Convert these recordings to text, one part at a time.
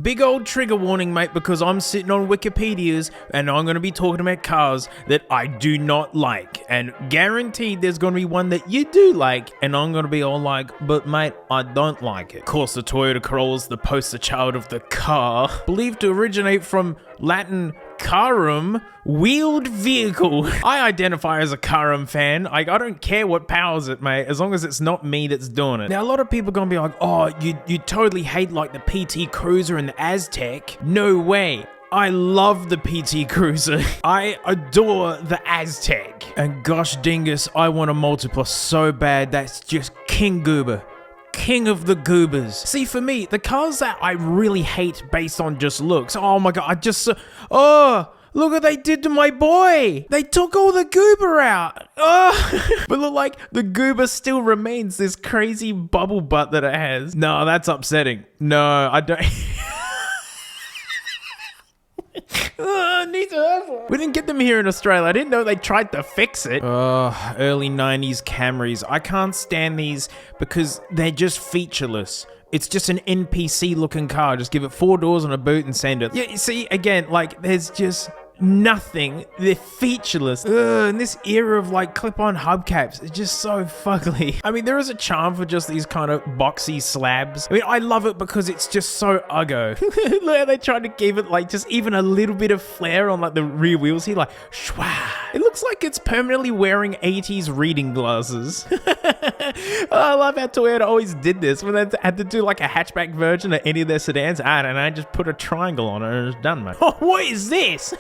Big old trigger warning, mate, because I'm sitting on Wikipedia's and I'm going to be talking about cars that I do not like. And guaranteed there's going to be one that you do like, and I'm going to be all like, but mate, I don't like it. Of course, the Toyota Corolla is the poster child of the car, believed to originate from Latin carum, wheeled vehicle. I identify as a carum fan. I don't care what powers it, mate, as long as it's not me that's doing it. Now, a lot of people are gonna be like, oh, you totally hate like the PT Cruiser and the Aztec. No way. I love the PT Cruiser. I adore the Aztec. And gosh dingus, I want a Multipla so bad. That's just King Goober. King of the goobers. See, for me, the cars that I really hate based on just looks, oh my god, oh, look what they did to my boy. They took all the goober out. Oh. But look, like, the goober still remains this crazy bubble butt that it has. No, that's upsetting. No, I don't. I need to have one. We didn't get them here in Australia. I didn't know they tried to fix it. Early 90s Camrys. I can't stand these because they're just featureless. It's just an NPC looking car. Just give it 4 doors and a boot and send it. Yeah, you see, again, like, there's just nothing. They're featureless. In this era of like clip-on hubcaps, it's just so fugly. I mean, there is a charm for just these kind of boxy slabs. I mean, I love it because it's just so uggo. Look how they tried to give it like just even a little bit of flair on like the rear wheels here, like shwa. It looks like it's permanently wearing 80s reading glasses. I love how Toyota always did this when they had to do like a hatchback version of any of their sedans. I don't know, just put a triangle on it and it's done, mate. Oh, what is this?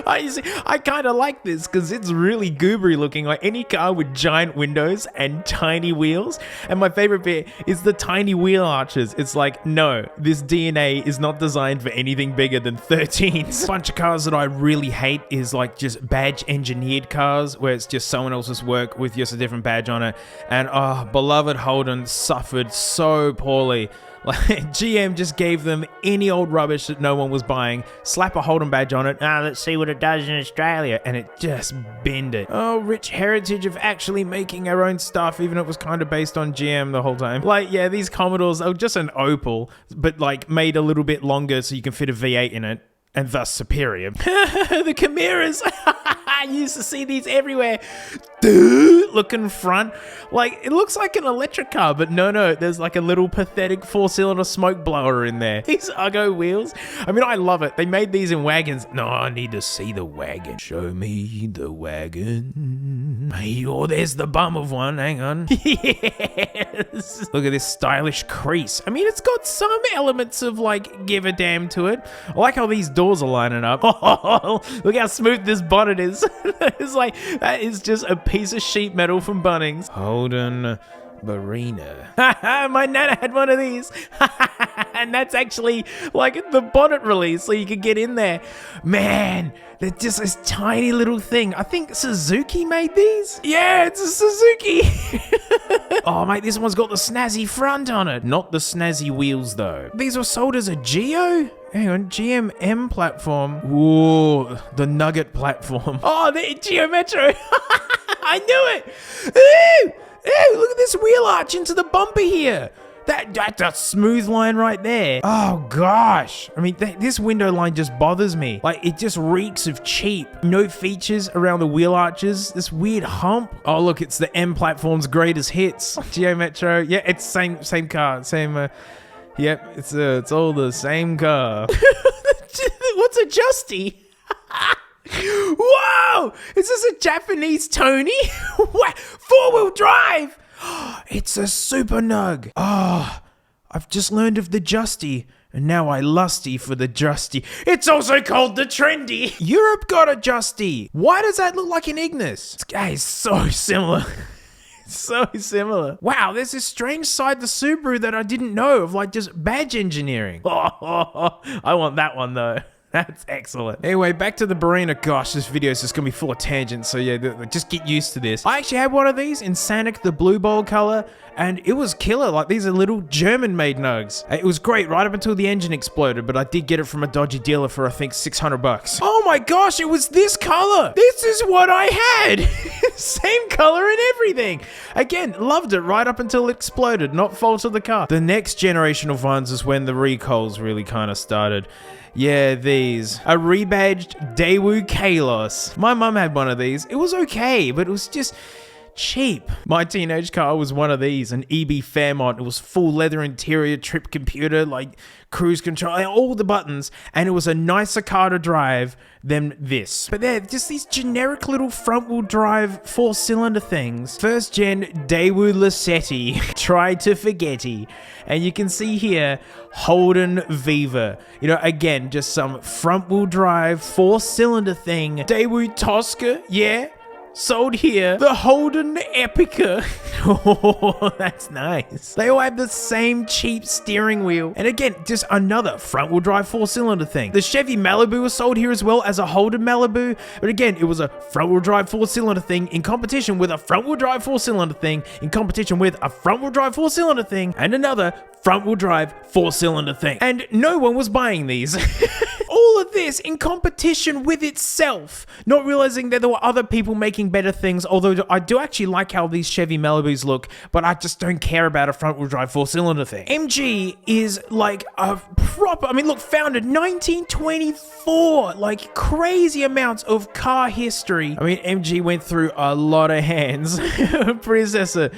I kind of like this because it's really goobery looking, like any car with giant windows and tiny wheels. And my favorite bit is the tiny wheel arches. It's like, no, this DNA is not designed for anything bigger than 13s. A bunch of cars that I really hate is like just badge engineered cars where it's just someone else's work with just a different badge on it. And beloved Holden suffered so poorly. Like, GM just gave them any old rubbish that no one was buying, slap a Holden badge on it, let's see what it does in Australia, and it just binned it. Oh, rich heritage of actually making our own stuff, even if it was kind of based on GM the whole time. Like, yeah, these Commodores are just an Opel, but like made a little bit longer so you can fit a V8 in it, and thus superior. The Chimeras! I used to see these everywhere. Looking front. Like, it looks like an electric car, but no, there's like a little pathetic 4-cylinder smoke blower in there. These Uggo wheels. I mean, I love it. They made these in wagons. No, I need to see the wagon. Show me the wagon. Hey, oh, there's the bum of one. Hang on. Yes. Look at this stylish crease. I mean, it's got some elements of like give a damn to it. I like how these doors are lining up. Look how smooth this bonnet is. It's like, that is just a piece of sheet metal from Bunnings. Holden Barina. My nana had one of these. And that's actually like the bonnet release so you could get in there. Man, they're just this tiny little thing. I think Suzuki made these. Yeah, it's a Suzuki. Oh, mate, this one's got the snazzy front on it. Not the snazzy wheels, though. These were sold as a Geo? Hang on, GMM platform. Whoa, the Nugget platform. Oh, the Geo Metro. I knew it. Ooh, look at this wheel arch into the bumper here. That's a smooth line right there. Oh, gosh. I mean, this window line just bothers me. Like, it just reeks of cheap. No features around the wheel arches. This weird hump. Oh, look, it's the M platform's greatest hits. Geo Metro. Yeah, it's same car. Same, yep, it's all the same car. What's a Justy? Whoa! Is this a Japanese Tony? 4-wheel drive! It's a Super Nug. Oh, I've just learned of the Justy, and now I lusty for the Justy. It's also called the Trendy. Europe got a Justy. Why does that look like an Ignis? This guy is so similar. So similar. Wow, there's this strange side to Subaru that I didn't know of, like just badge engineering. I want that one though. That's excellent. Anyway, back to the Barina. Gosh, this video is just gonna be full of tangents, so yeah, just get used to this. I actually had one of these in Sanic, the blue bowl color, and it was killer. Like, these are little German-made nugs. It was great right up until the engine exploded, but I did get it from a dodgy dealer for, I think, $600. Oh my gosh, it was this color. This is what I had. Same color and everything. Again, loved it right up until it exploded. Not fault of the car. The next generation of ones is when the recalls really kind of started. Yeah, these. A rebadged Daewoo Kalos. My mum had one of these. It was okay, but it was just cheap. My teenage car was one of these, an EB Fairmont. It was full leather interior, trip computer, like cruise control, all the buttons, and it was a nicer car to drive than this. But they're just these generic little front-wheel drive 4-cylinder things. First gen Daewoo Lacetti. Try to forgetty. And you can see here, Holden Viva. You know, again, just some front-wheel drive 4-cylinder thing. Daewoo Tosca, yeah. Sold here, the Holden Epica. Oh, that's nice. They all have the same cheap steering wheel. And again, just another front-wheel drive 4-cylinder thing. The Chevy Malibu was sold here as well as a Holden Malibu. But again, it was a front-wheel drive 4-cylinder thing in competition with a front-wheel drive 4-cylinder thing in competition with a front-wheel drive 4-cylinder thing and another front-wheel drive 4-cylinder thing. And no one was buying these. All of this in competition with itself, not realizing that there were other people making better things, although I do actually like how these Chevy Malibus look, but I just don't care about a front-wheel drive 4-cylinder thing. MG is like a proper, I mean, look, founded 1924, like crazy amounts of car history. I mean, MG went through a lot of hands. Predecessor,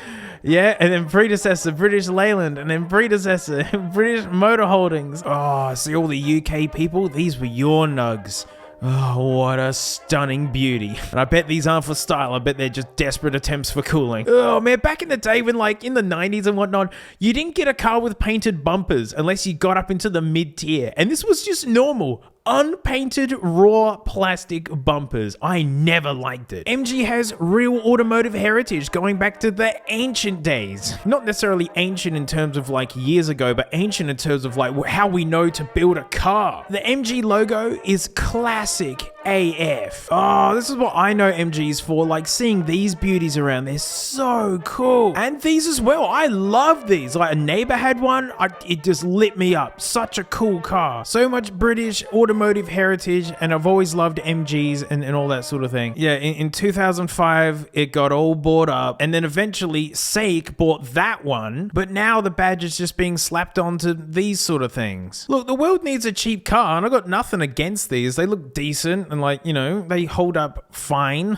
yeah, and then predecessor, British Leyland, and then predecessor, British Motor Holdings. Oh, see all the UK people? These were your nugs. Oh, what a stunning beauty. And I bet these aren't for style. I bet they're just desperate attempts for cooling. Oh, man, back in the day when, like, in the 90s and whatnot, you didn't get a car with painted bumpers unless you got up into the mid-tier. And this was just normal. Unpainted raw plastic bumpers. I never liked it. MG has real automotive heritage going back to the ancient days. Not necessarily ancient in terms of like years ago, but ancient in terms of like how we know to build a car. The MG logo is classic AF. Oh, this is what I know MG is for. Like seeing these beauties around, they're so cool. And these as well. I love these. Like a neighbor had one. It just lit me up. Such a cool car. So much British automotive heritage, and I've always loved MGs and all that sort of thing. Yeah, in 2005, it got all bought up, and then eventually SAIC bought that one, but now the badge is just being slapped onto these sort of things. Look, the world needs a cheap car, and I got nothing against these. They look decent, and like, you know, they hold up fine.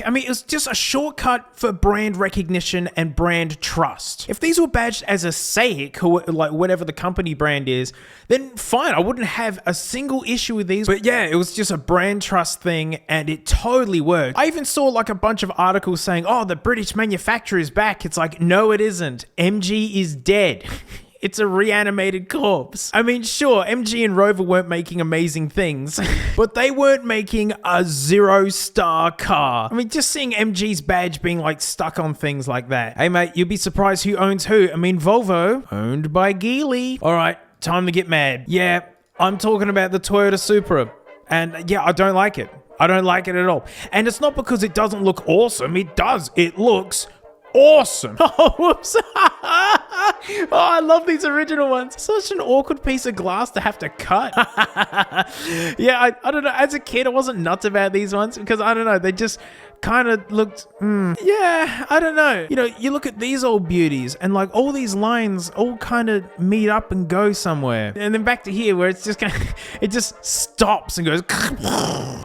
I mean, it's just a shortcut for brand recognition and brand trust. If these were badged as a SAIC, or like whatever the company brand is, then fine, I wouldn't have a single issue with these. But yeah, it was just a brand trust thing, and it totally worked. I even saw like a bunch of articles saying, oh, the British manufacturer is back. It's like, no, it isn't. MG is dead. It's a reanimated corpse. I mean, sure, MG and Rover weren't making amazing things, but they weren't making a 0-star car. I mean, just seeing MG's badge being like stuck on things like that. Hey mate, you'd be surprised who owns who. I mean, Volvo, owned by Geely. All right, time to get mad. Yeah, I'm talking about the Toyota Supra. And yeah, I don't like it. I don't like it at all. And it's not because it doesn't look awesome. It does. It looks awesome. Oh, whoops. Oh, I love these original ones. Such an awkward piece of glass to have to cut. Yeah, I don't know. As a kid, I wasn't nuts about these ones because, I don't know, they just kind of looked, yeah, I don't know. You know, you look at these old beauties and like all these lines all kind of meet up and go somewhere. And then back to here where it's just kind of, it just stops and goes.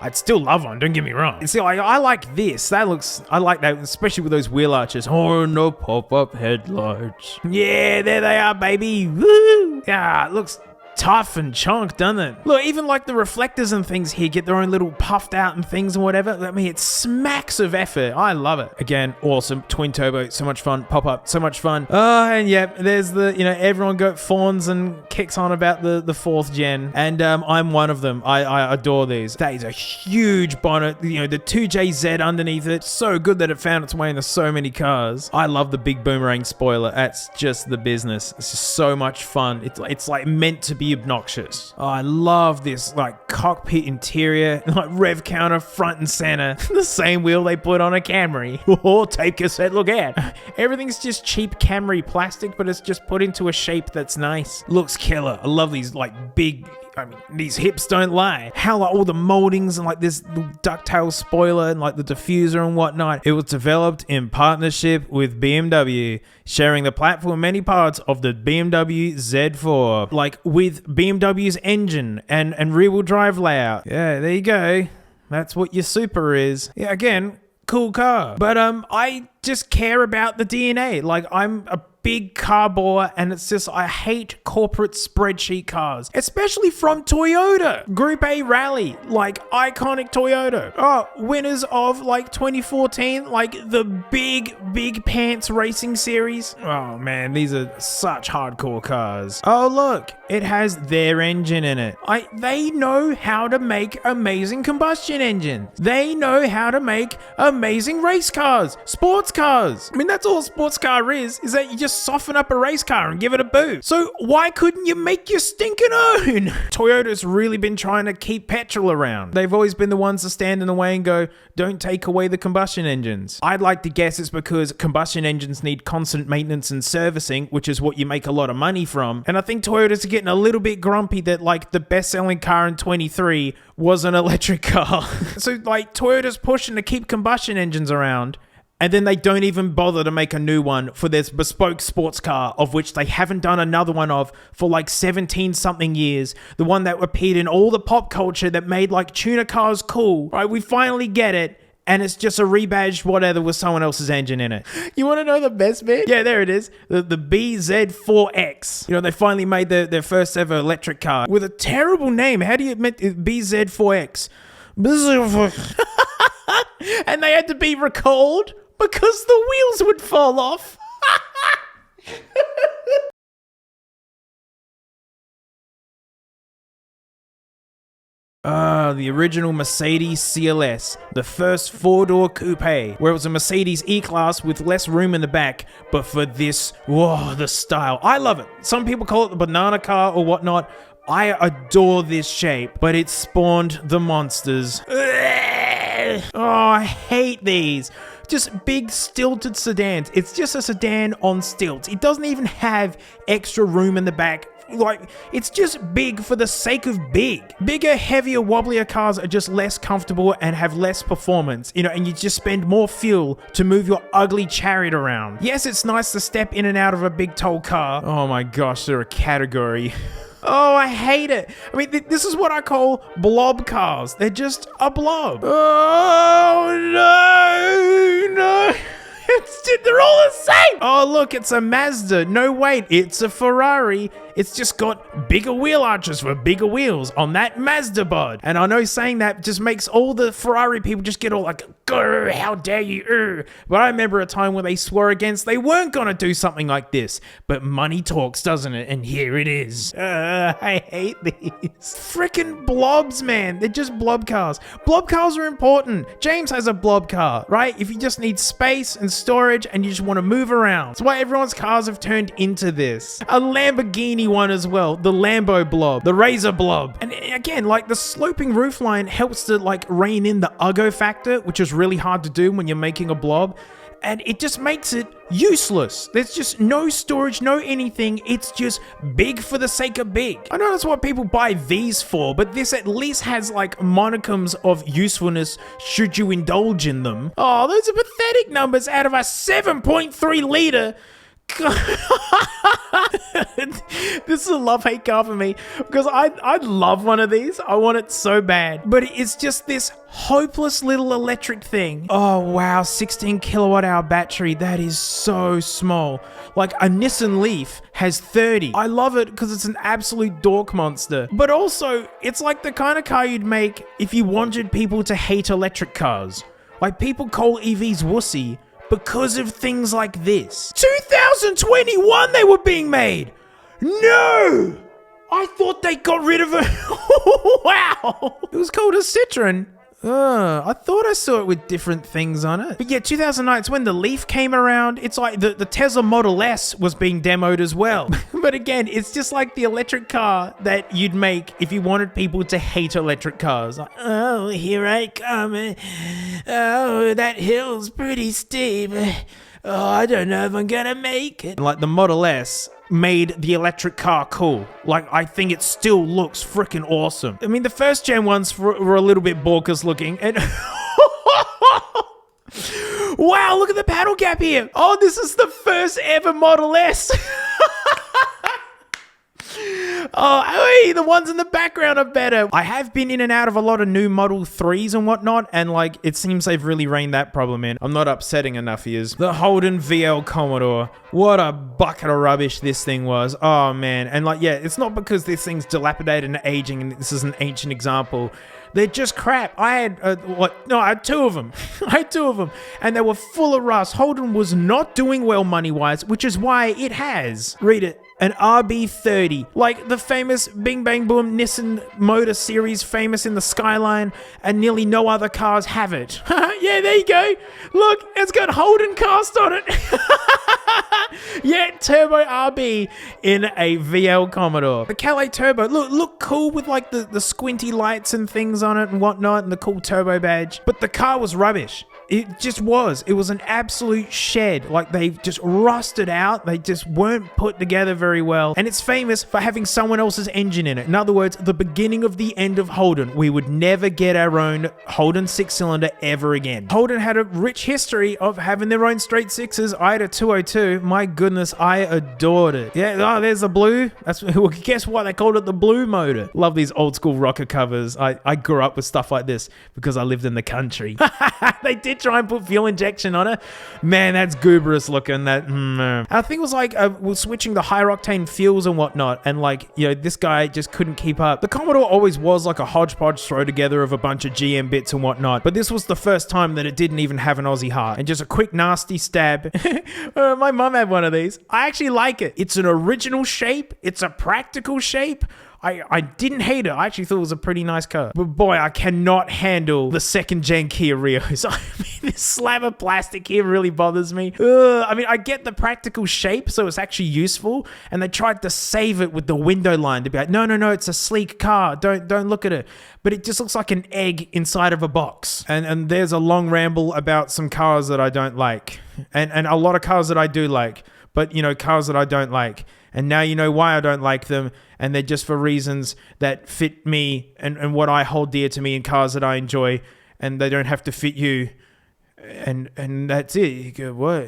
I'd still love one, don't get me wrong. See, like, I like this. That looks, I like that, especially with those wheel arches. Oh, no pop-up headlights. Yeah, there they are, baby. Woo! Yeah, it looks tough and chunk, doesn't it? Look, even like the reflectors and things here get their own little puffed out and things and whatever. I mean, it smacks of effort. I love it. Again, awesome. Twin turbo, so much fun. Pop up, so much fun. And yeah, there's the, you know, everyone go fawns and kicks on about the fourth gen. And I'm one of them. I adore these. That is a huge bonnet. You know, the 2JZ underneath it. So good that it found its way into so many cars. I love the big boomerang spoiler. That's just the business. It's just so much fun. It's like meant to be obnoxious. Oh, I love this like cockpit interior, like rev counter front and center. The same wheel they put on a Camry. Oh, tape cassette, look out. Everything's just cheap Camry plastic, but it's just put into a shape that's nice. Looks killer. I love these like big, these hips don't lie. How like all the moldings and like this ducktail spoiler and like the diffuser and whatnot. It was developed in partnership with BMW, sharing the platform many parts of the BMW Z4, like with BMW's engine and rear-wheel drive layout. Yeah, there you go. That's what your Super is. Yeah, again, cool car. But I just care about the DNA. Like, I'm a big car bore, and it's just, I hate corporate spreadsheet cars, especially from Toyota. Group A Rally, like iconic Toyota. Oh, winners of like 2014, like the big pants racing series. Oh man, these are such hardcore cars. Oh look, it has their engine in it. They know how to make amazing combustion engines. They know how to make amazing race cars, sports cars. I mean, that's all a sports car is that you just soften up a race car and give it a boost. So why couldn't you make your stinking own? Toyota's really been trying to keep petrol around. They've always been the ones to stand in the way and go, don't take away the combustion engines. I'd like to guess it's because combustion engines need constant maintenance and servicing, which is what you make a lot of money from. And I think Toyota's getting a little bit grumpy that like the best-selling car in 23 was an electric car. So like Toyota's pushing to keep combustion engines around, and then they don't even bother to make a new one for this bespoke sports car, of which they haven't done another one of for like 17 something years. The one that appeared in all the pop culture that made like tuner cars cool. Right, we finally get it. And it's just a rebadged whatever with someone else's engine in it. You want to know the best bit? Yeah, there it is. The BZ4X. You know, they finally made their first ever electric car with a terrible name. How do you admit BZ4X? And they had to be recalled because the wheels would fall off. The original Mercedes CLS, the first four-door coupe, where it was a Mercedes E-Class with less room in the back, but for this, whoa, the style. I love it. Some people call it the banana car or whatnot. I adore this shape, but it spawned the monsters. Oh, I hate these. Just big stilted sedans. It's just a sedan on stilts. It doesn't even have extra room in the back. Like, it's just big for the sake of big. Bigger, heavier, wobblier cars are just less comfortable and have less performance, you know, and you just spend more fuel to move your ugly chariot around. Yes, it's nice to step in and out of a big tall car. Oh my gosh, they're a category. Oh, I hate it. I mean, this is what I call blob cars. They're just a blob. Oh, no. They're all the same. Oh, look, it's a Mazda. No, wait, it's a Ferrari. It's just got bigger wheel arches for bigger wheels on that Mazda bod. And I know saying that just makes all the Ferrari people just get all like, grr, how dare you? But I remember a time when they swore against they weren't going to do something like this. But money talks, doesn't it? And here it is. I hate these. Freaking blobs, man. They're just blob cars. Blob cars are important. James has a blob car, right? If you just need space and storage and you just want to move around. That's why everyone's cars have turned into this. A Lamborghini one as well, the Lambo blob, the Razor blob. And again, like the sloping roofline helps to like rein in the uggo factor, which is really hard to do when you're making a blob. And it just makes it useless. There's just no storage, no anything. It's just big for the sake of big. I know that's what people buy these for, but this at least has like monikums of usefulness should you indulge in them. Oh, those are pathetic numbers out of a 7.3 liter. This is a love-hate car for me because I'd love one of these. I want it so bad, but it's just this hopeless little electric thing. Oh wow, 16 kilowatt hour battery. That is so small. Like a Nissan Leaf has 30. I love it because it's an absolute dork monster, but also it's like the kind of car you'd make if you wanted people to hate electric cars. Like people call EVs wussy because of things like this. 2021 they were being made. No! I thought they got rid of it. Wow! It was called a Citroen. I thought I saw it with different things on it. But yeah, 2009, it's when the Leaf came around. It's like the Tesla Model S was being demoed as well. But again, it's just like the electric car that you'd make if you wanted people to hate electric cars. Like, oh, here I come. Oh, that hill's pretty steep. Oh, I don't know if I'm gonna make it. Like the Model S made the electric car cool. Like, I think it still looks freaking awesome. I mean, the first gen ones were a little bit Borkus looking, and wow, look at the panel gap here. Oh, this is the first ever Model S. Oh, hey, the ones in the background are better. I have been in and out of a lot of new Model 3s and whatnot, and like, it seems they've really reined that problem in. I'm not upsetting enough ears. The Holden VL Commodore. What a bucket of rubbish this thing was. Oh, man. And like, yeah, it's not because this thing's dilapidated and aging, and this is an ancient example. They're just crap. I had, I had two of them. And they were full of rust. Holden was not doing well money-wise, which is why it has, read it, an RB30, like the famous Bing Bang Boom Nissan Motor Series, famous in the Skyline, and nearly no other cars have it. Yeah, there you go. Look, it's got Holden cast on it. Yeah, Turbo RB in a VL Commodore. The Calais Turbo, look cool with like the squinty lights and things on it and whatnot, and the cool turbo badge. But the car was rubbish. It just was. It was an absolute shed. Like, they just rusted out. They just weren't put together very well. And it's famous for having someone else's engine in it. In other words, the beginning of the end of Holden. We would never get our own Holden 6-cylinder ever again. Holden had a rich history of having their own straight sixes. I had a 202. My goodness, I adored it. Yeah, oh, there's the blue. Well, guess what? They called it the blue motor. Love these old school rocker covers. I grew up with stuff like this because I lived in the country. They did try and put fuel injection on it. Man, that's gooberous looking. That I think it was like we're switching the higher octane fuels and whatnot, and like, you know, this guy just couldn't keep up. The Commodore always was like a hodgepodge throw together of a bunch of GM bits and whatnot, but this was the first time that it didn't even have an Aussie heart. And just a quick nasty stab. My mum had one of these. I actually like it. It's an original shape. It's a practical shape. I didn't hate it. I actually thought it was a pretty nice car. But boy, I cannot handle the second gen Kia Rios. I mean, this slab of plastic here really bothers me. I mean, I get the practical shape, so it's actually useful. And they tried to save it with the window line to be like, no, it's a sleek car. Don't look at it. But it just looks like an egg inside of a box. And there's a long ramble about some cars that I don't like. And a lot of cars that I do like. But, you know, cars that I don't like. And now you know why I don't like them, and they're just for reasons that fit me and what I hold dear to me in cars that I enjoy, and they don't have to fit you. And that's it. You go, what?